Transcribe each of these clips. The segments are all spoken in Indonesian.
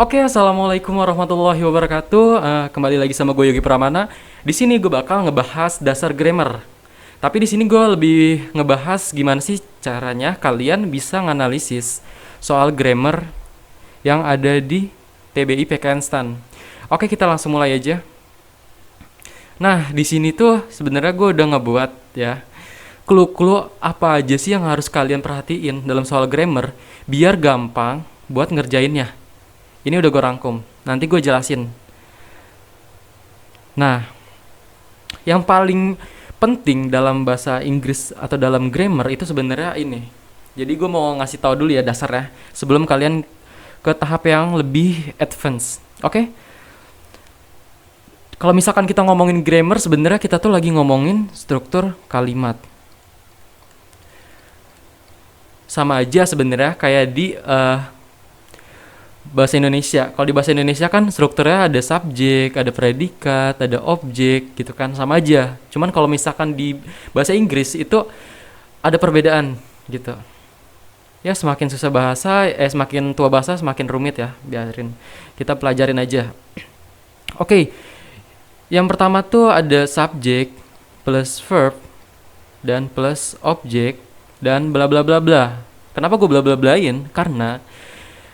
Oke, assalamualaikum warahmatullahi wabarakatuh. Kembali lagi sama gue Yogi Pramana. Di sini gue bakal ngebahas dasar grammar. Tapi di sini gue lebih ngebahas gimana sih caranya kalian bisa nganalisis soal grammar yang ada di TBI PKN STAN. Oke, kita langsung mulai aja. Nah, di sini tuh sebenarnya gue udah ngebuat ya clue-clue apa aja sih yang harus kalian perhatiin dalam soal grammar biar gampang buat ngerjainnya. Ini udah gue rangkum. Nanti gue jelasin. Nah, yang paling penting dalam bahasa Inggris atau dalam grammar itu sebenarnya ini. Jadi gue mau ngasih tahu dulu ya dasarnya sebelum kalian ke tahap yang lebih advance. Oke? Kalau misalkan kita ngomongin grammar, sebenarnya kita tuh lagi ngomongin struktur kalimat. Sama aja sebenarnya kayak di bahasa Indonesia. Kalau di bahasa Indonesia kan strukturnya ada subjek, ada predikat, ada objek gitu kan, sama aja. Cuman kalau misalkan di bahasa Inggris itu ada perbedaan gitu. Ya semakin susah bahasa, semakin tua bahasa semakin rumit ya. Biarin. Kita pelajarin aja. Oke. Yang pertama tuh ada subjek plus verb dan plus objek dan bla bla bla bla. Kenapa gue bla bla blain? Karena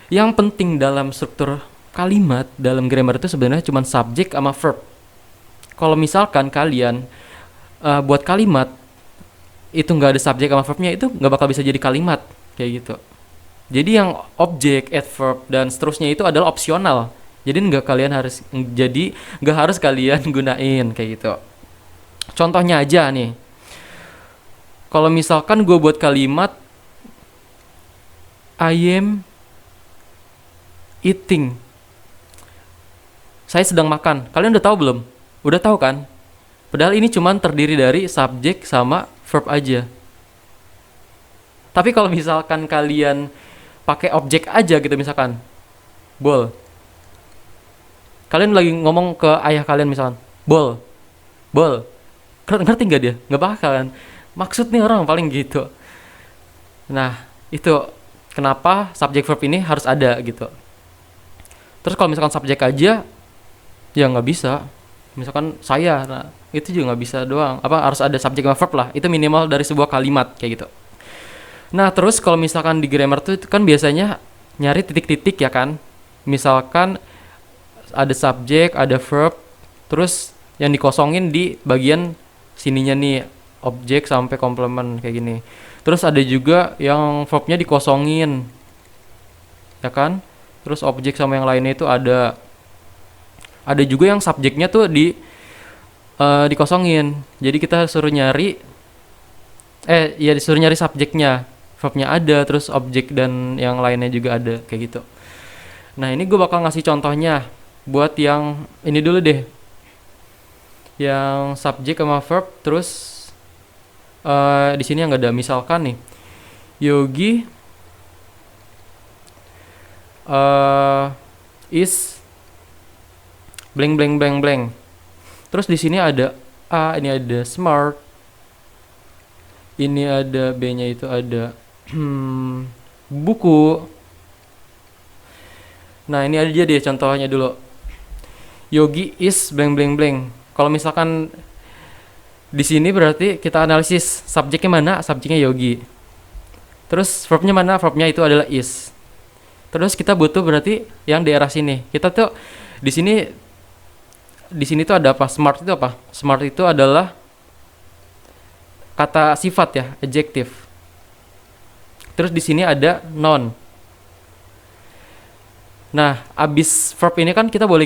yang penting dalam struktur kalimat dalam grammar itu sebenarnya cuma subjek sama verb. Kalau misalkan kalian buat kalimat itu nggak ada subjek sama verbnya, itu nggak bakal bisa jadi kalimat kayak gitu. Jadi yang objek, adverb dan seterusnya itu adalah opsional. Jadi nggak harus kalian gunain kayak gitu. Contohnya aja nih. Kalau misalkan gue buat kalimat I am eating. Saya sedang makan. Kalian udah tahu belum? Udah tahu kan? Padahal ini cuman terdiri dari subjek sama verb aja. Tapi kalau misalkan kalian pakai objek aja gitu misalkan, bol. Kalian lagi ngomong ke ayah kalian misalkan, bol, bol. Ngerti nggak dia? Nggak bakalan. Maksud nih orang paling gitu. Nah, itu kenapa subjek verb ini harus ada gitu. Terus kalau misalkan subjek aja, ya nggak bisa. Misalkan saya, nah itu juga nggak bisa doang. Apa harus ada subjek sama verb lah. Itu minimal dari sebuah kalimat kayak gitu. Nah terus kalau misalkan di grammar tuh itu kan biasanya nyari titik-titik ya kan. Misalkan ada subjek, ada verb, terus yang dikosongin di bagian sininya nih objek sampai komplement kayak gini. Terus ada juga yang verbnya dikosongin, ya kan? Terus objek sama yang lainnya itu ada juga yang subjeknya tuh dikosongin. Jadi kita suruh nyari ya disuruh nyari subjeknya, verbnya ada, terus objek dan yang lainnya juga ada kayak gitu. Nah ini gue bakal ngasih contohnya buat yang ini dulu deh, yang subjek sama verb. Terus di sini yang nggak ada, misalkan nih Yogi is blank blank blank blank. Terus di sini ada A, ini ada smart, ini ada B-nya itu ada buku. Nah ini aja deh contohnya dulu. Yogi is blank blank blank. Kalau misalkan di sini berarti kita analisis subjeknya mana, subjeknya Yogi. Terus verbnya mana, verbnya itu adalah is. Terus kita butuh berarti yang daerah sini. Kita tuh di sini tuh ada apa? Smart itu apa? Smart itu adalah kata sifat ya, adjective. Terus di sini ada noun. Nah, abis verb ini kan kita boleh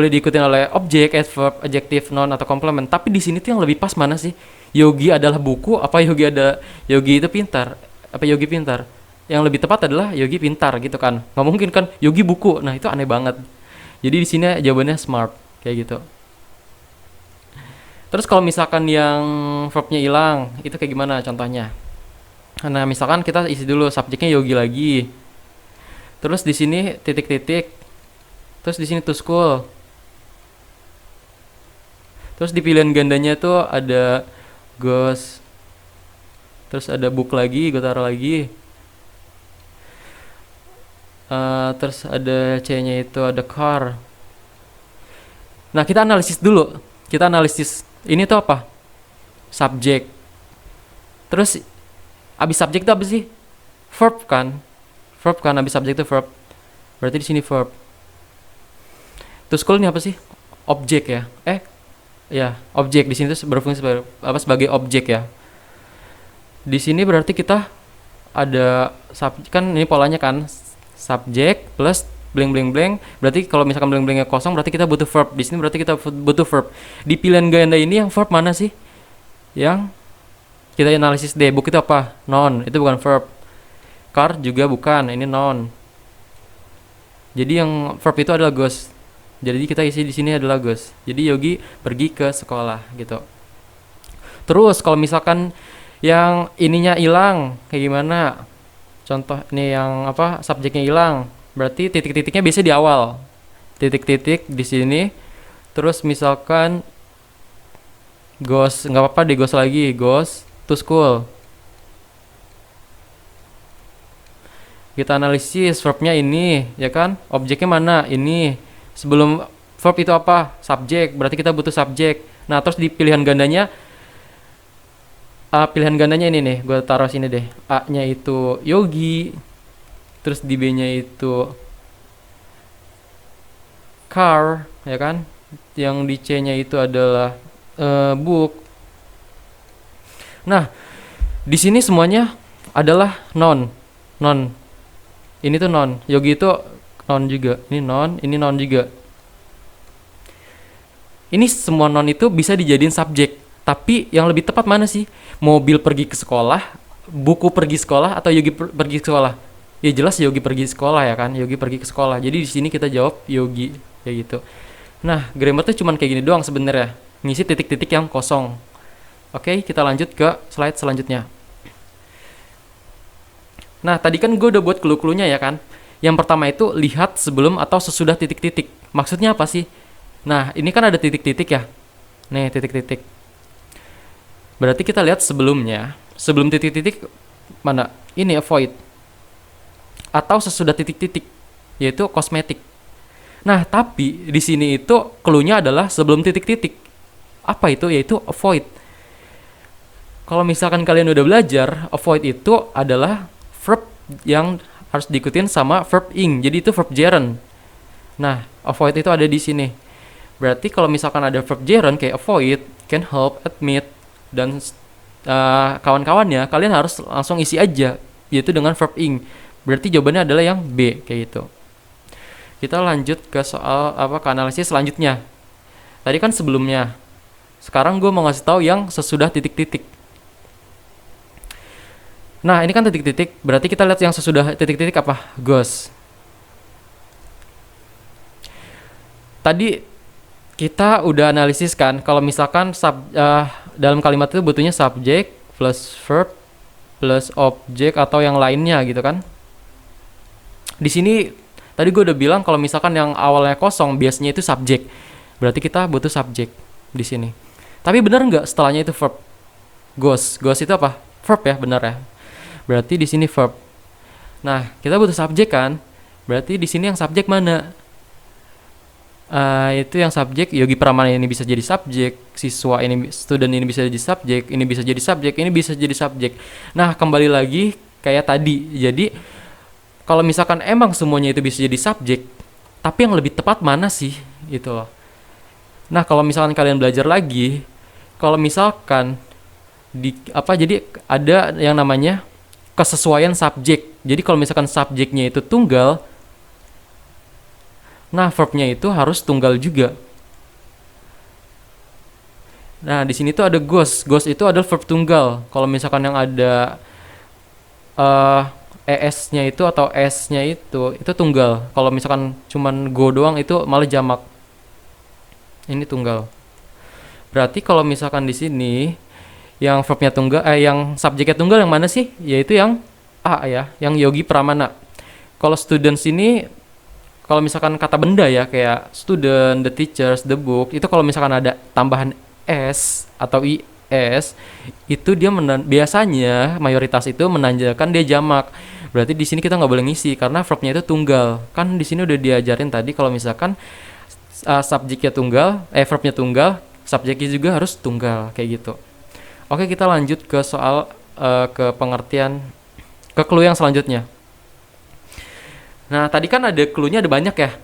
diikutin oleh objek, adverb, adjective, noun atau complement. Tapi di sini tuh yang lebih pas mana sih? Yogi adalah buku apa Yogi itu pintar? Apa Yogi pintar? Yang lebih tepat adalah Yogi pintar gitu kan. Nggak mungkin kan Yogi buku. Nah, itu aneh banget. Jadi di sini jawabannya smart kayak gitu. Terus kalau misalkan yang verbnya hilang, itu kayak gimana contohnya? Nah, misalkan kita isi dulu subjeknya Yogi lagi. Terus di sini titik-titik. Terus di sini to school. Terus di pilihan gandanya tuh ada goes. Terus ada book lagi, gue taruh lagi. Terus ada C-nya itu ada car. Nah, kita analisis dulu. Kita analisis ini tuh apa? Subjek. Terus abis subjek itu apa sih? Verb kan? Verb kan, abis subjek itu verb. Berarti di sini verb. To school ini apa sih? Objek ya? Ya, objek di sini tuh berfungsi sebagai objek ya. Di sini berarti kita ada kan ini polanya kan subjek plus blank blank blank. Berarti kalau misalkan blank blanknya kosong berarti kita butuh verb. Di sini berarti kita butuh verb. Di pilihan ganda ini yang verb mana sih? Yang kita analisis deh. Book itu apa? Noun. Itu bukan verb. Car juga bukan. Ini noun. Jadi yang verb itu adalah goes. Jadi kita isi di sini adalah goes. Jadi Yogi pergi ke sekolah gitu. Terus kalau misalkan yang ininya hilang kayak gimana? Contoh ini yang apa? Subjeknya hilang. Berarti titik-titiknya biasanya di awal. Titik-titik di sini. Terus misalkan goes, nggak apa-apa deh goes lagi, goes to school. Kita analisis verbnya ini, ya kan? Objeknya mana? Ini. Sebelum verb itu apa? Subjek. Berarti kita butuh subjek. Nah, terus di pilihan gandanya, pilihan gandanya ini nih, gue taruh sini deh. A-nya itu Yogi. Terus di B-nya itu car, ya kan? Yang di C-nya itu adalah book. Nah, di sini semuanya adalah noun. Noun. Ini tuh noun. Yogi itu noun juga. Ini noun juga. Ini semua noun itu bisa dijadiin subjek. Tapi yang lebih tepat mana sih? Mobil pergi ke sekolah, buku pergi sekolah, atau Yogi pergi ke sekolah? Ya jelas Yogi pergi sekolah ya kan. Yogi pergi ke sekolah. Jadi di sini kita jawab Yogi kayak gitu. Nah, grammar tuh cuman kayak gini doang sebenarnya. Ngisi titik-titik yang kosong. Oke, kita lanjut ke slide selanjutnya. Nah, tadi kan gue udah buat clue-cluenya ya kan. Yang pertama itu lihat sebelum atau sesudah titik-titik. Maksudnya apa sih? Nah, ini kan ada titik-titik ya. Nih, titik-titik. Berarti kita lihat sebelumnya. Sebelum titik-titik mana? Ini avoid. Atau sesudah titik-titik, yaitu kosmetik. Nah, tapi di sini itu clue-nya adalah sebelum titik-titik. Apa itu? Yaitu avoid. Kalau misalkan kalian udah belajar, avoid itu adalah verb yang harus diikutin sama verb ing. Jadi itu verb gerund. Nah, avoid itu ada di sini. Berarti kalau misalkan ada verb gerund kayak avoid, can help, admit, dan kawan-kawannya, kalian harus langsung isi aja, yaitu dengan verb ing. Berarti jawabannya adalah yang B kayak gitu. Kita lanjut ke soal ke analisis selanjutnya. Tadi kan sebelumnya. Sekarang gue mau ngasih tahu yang sesudah titik-titik. Nah, ini kan titik-titik. Berarti kita lihat yang sesudah titik-titik apa? Goes. Tadi kita udah analisis kan, kalau misalkan dalam kalimat itu butuhnya subjek plus verb plus objek atau yang lainnya gitu kan. Di sini tadi gue udah bilang kalau misalkan yang awalnya kosong biasanya itu subjek. Berarti kita butuh subjek di sini. Tapi benar nggak setelahnya itu verb? Goes. Goes itu apa? Verb ya, benar ya. Berarti di sini verb. Nah, kita butuh subjek kan? Berarti di sini yang subjek mana? Itu yang subjek Yogi Pramana ini bisa jadi subjek, siswa ini, student ini bisa jadi subjek, ini bisa jadi subjek, ini bisa jadi subjek. Nah, kembali lagi kayak tadi. Jadi kalau misalkan emang semuanya itu bisa jadi subjek, tapi yang lebih tepat mana sih? Gitu loh. Nah, kalau misalkan kalian belajar lagi, kalau misalkan jadi ada yang namanya kesesuaian subjek. Jadi kalau misalkan subjeknya itu tunggal, nah verbnya itu harus tunggal juga. Nah, di sini tuh ada goes. Goes itu adalah verb tunggal. Kalau misalkan yang ada es-nya itu atau s-nya itu tunggal. Kalau misalkan cuman go doang itu malah jamak. Ini tunggal. Berarti kalau misalkan di sini yang verbnya tunggal, yang subjeknya tunggal yang mana sih? Yaitu yang A ya, yang Yogi Pramana. Kalau students ini, kalau misalkan kata benda ya, kayak student, the teachers, the book, itu kalau misalkan ada tambahan s atau s itu dia biasanya mayoritas itu menandakan dia jamak. Berarti di sini kita nggak boleh ngisi karena verbnya itu tunggal. Kan di sini udah diajarin tadi kalau misalkan subjeknya tunggal, verbnya tunggal, subjeknya juga harus tunggal kayak gitu. Oke, kita lanjut ke soal ke pengertian ke clue yang selanjutnya. Nah, tadi kan ada clue-nya ada banyak ya.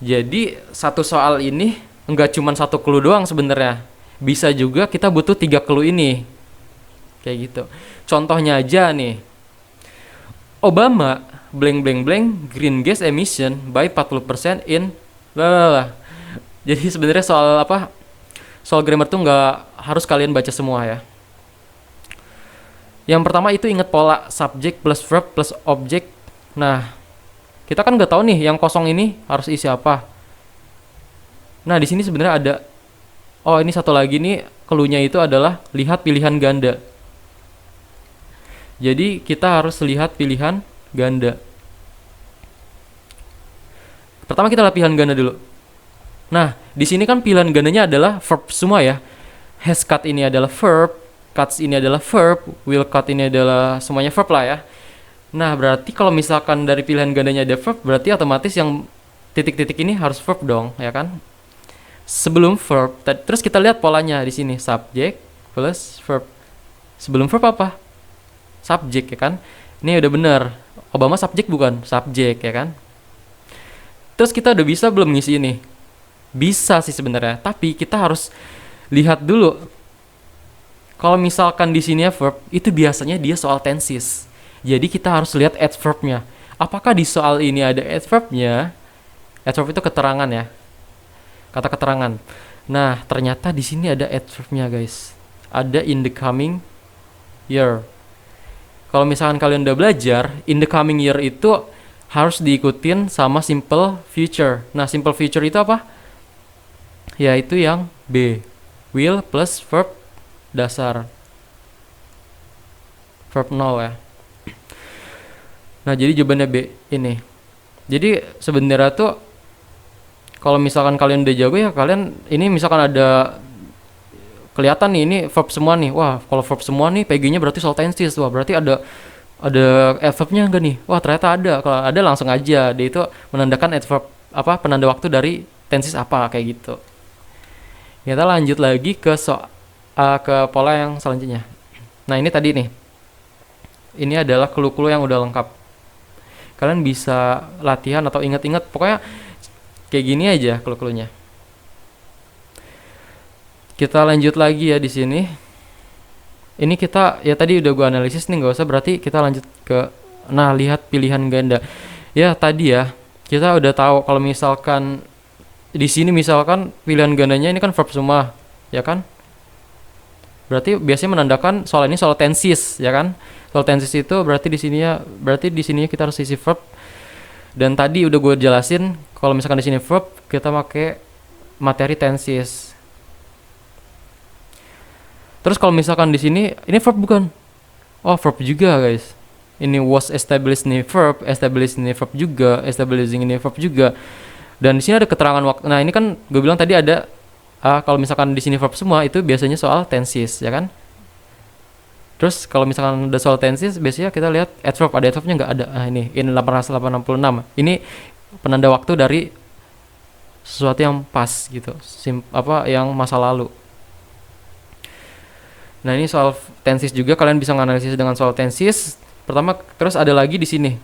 Jadi satu soal ini nggak cuma satu clue doang sebenarnya. Bisa juga kita butuh 3 clue ini. Kayak gitu. Contohnya aja nih. Obama blank blank blank green gas emission by 40% in lah. Jadi sebenarnya soal apa? Soal grammar tuh nggak harus kalian baca semua ya. Yang pertama itu ingat pola subject plus verb plus object. Nah, kita kan nggak tahu nih yang kosong ini harus isi apa. Nah, di sini sebenarnya ada, oh ini satu lagi nih, clue-nya itu adalah lihat pilihan ganda. Jadi kita harus lihat pilihan ganda. Pertama kita lihat pilihan ganda dulu. Nah, di sini kan pilihan gandanya adalah verb semua ya. Has cut ini adalah verb, cuts ini adalah verb, will cut ini adalah semuanya verb lah ya. Nah, berarti kalau misalkan dari pilihan gandanya ada verb, berarti otomatis yang titik-titik ini harus verb dong, ya kan? Sebelum verb, terus kita lihat polanya di sini, subject plus verb. Sebelum verb apa? Subject, ya kan? Ini udah bener. Obama subject bukan? Subject, ya kan? Terus kita udah bisa belum ngisi ini? Bisa sih sebenarnya, tapi kita harus lihat dulu. Kalau misalkan di sini verb, itu biasanya dia soal tenses. Jadi kita harus lihat adverb-nya. Apakah di soal ini ada adverb-nya? Adverb itu keterangan ya. Kata keterangan. Nah, ternyata di sini ada adverb-nya, guys. Ada in the coming year. Kalau misalkan kalian udah belajar, in the coming year itu harus diikutin sama simple future. Nah, simple future itu apa? Yaitu yang B. Will plus verb dasar. Verb 0 ya. Nah, jadi jawabannya B ini. Jadi sebenarnya tuh kalau misalkan kalian udah jago ya kalian ini misalkan ada kelihatan nih ini verb semua nih. Wah, kalau verb semua nih PG-nya berarti soal tenses. Wah, berarti ada adverb-nya enggak nih? Wah, ternyata ada. Kalau ada langsung aja. Dia itu menandakan adverb apa penanda waktu dari tenses apa kayak gitu. Kita lanjut lagi ke ke pola yang selanjutnya. Nah, ini tadi nih. Ini adalah clue-clue yang udah lengkap. Kalian bisa latihan atau ingat-ingat, pokoknya kayak gini aja clue-cluenya. Kita lanjut lagi ya di sini. Ini kita ya tadi udah gua analisis nih, nggak usah, berarti kita lanjut ke lihat pilihan ganda. Ya tadi ya kita udah tahu kalau misalkan di sini misalkan pilihan gandanya ini kan verb semua, ya kan? Berarti biasanya menandakan soal ini soal tenses, ya kan? Soal tenses itu berarti di sininya kita harus isi verb. Dan tadi udah gue jelasin kalau misalkan di sini verb kita pakai materi tenses. Terus kalau misalkan di sini ini verb bukan? Oh, verb juga, guys. Ini was established ini verb, established ini verb juga, establishing ini verb juga. Dan di sini ada keterangan waktu. Nah, ini kan gue bilang tadi ada kalau misalkan di sini verb semua itu biasanya soal tenses, ya kan? Terus kalau misalkan udah soal tenses, biasanya kita lihat adverb, ada adverbnya nggak ada. Nah, ini in 866. Ini penanda waktu dari sesuatu yang pas gitu, yang masa lalu. Nah, ini soal tenses juga kalian bisa menganalisis dengan soal tenses. Pertama, terus ada lagi di sini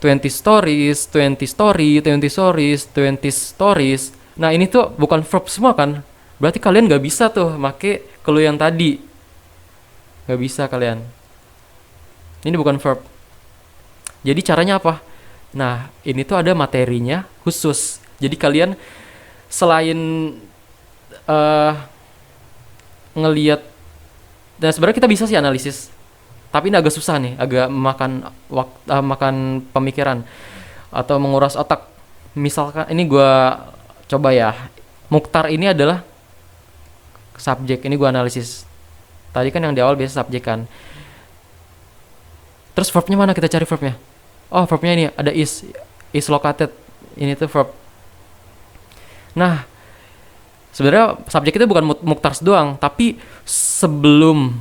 20 stories, 20 story, 20 stories, 20 stories. Nah, ini tuh bukan verb semua kan? Berarti kalian nggak bisa tuh make clue yang tadi. Nggak bisa kalian. Ini bukan verb. Jadi caranya apa? Nah, ini tuh ada materinya khusus. Jadi kalian selain ngelihat, dan sebenarnya kita bisa sih analisis. Tapi ini agak susah nih, agak makan pemikiran atau menguras otak. Misalkan ini gua coba ya. Mukhtar ini adalah subjek. Ini gua analisis. Tadi kan yang di awal biasa subjek kan. Terus verbnya mana? Kita cari verbnya. Oh, verbnya ini ada is located. Ini tuh verb. Nah, Sebenarnya subjek itu bukan muktars doang, tapi sebelum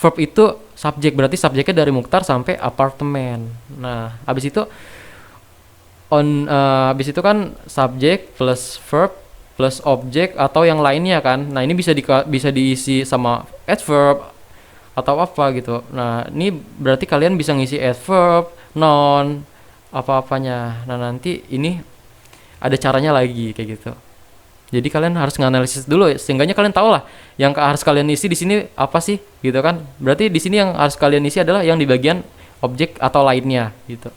verb itu subjek, berarti subjeknya dari muktar sampai apartemen. Nah, habis itu kan subjek plus verb plus objek atau yang lainnya kan. Nah, ini bisa diisi sama adverb atau apa gitu. Nah, ini berarti kalian bisa ngisi adverb, noun, apa-apanya. Nah, nanti ini ada caranya lagi kayak gitu. Jadi kalian harus nganalisis dulu sehingga kalian tahu lah yang harus kalian isi di sini apa sih gitu kan. Berarti di sini yang harus kalian isi adalah yang di bagian objek atau lainnya gitu.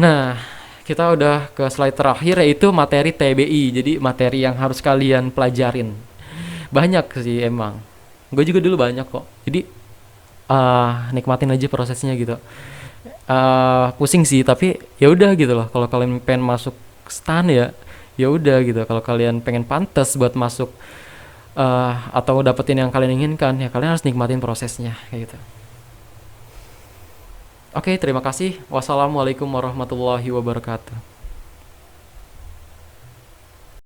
Nah, kita udah ke slide terakhir yaitu materi TBI. Jadi materi yang harus kalian pelajarin. Banyak sih emang. Gue juga dulu banyak kok. Jadi nikmatin aja prosesnya gitu. Pusing sih tapi ya udah gitu loh. Kalau kalian pengen masuk stan ya ya udah gitu. Kalau kalian pengen pantas buat masuk atau dapetin yang kalian inginkan ya kalian harus nikmatin prosesnya kayak gitu. Oke, terima kasih. Wassalamualaikum warahmatullahi wabarakatuh.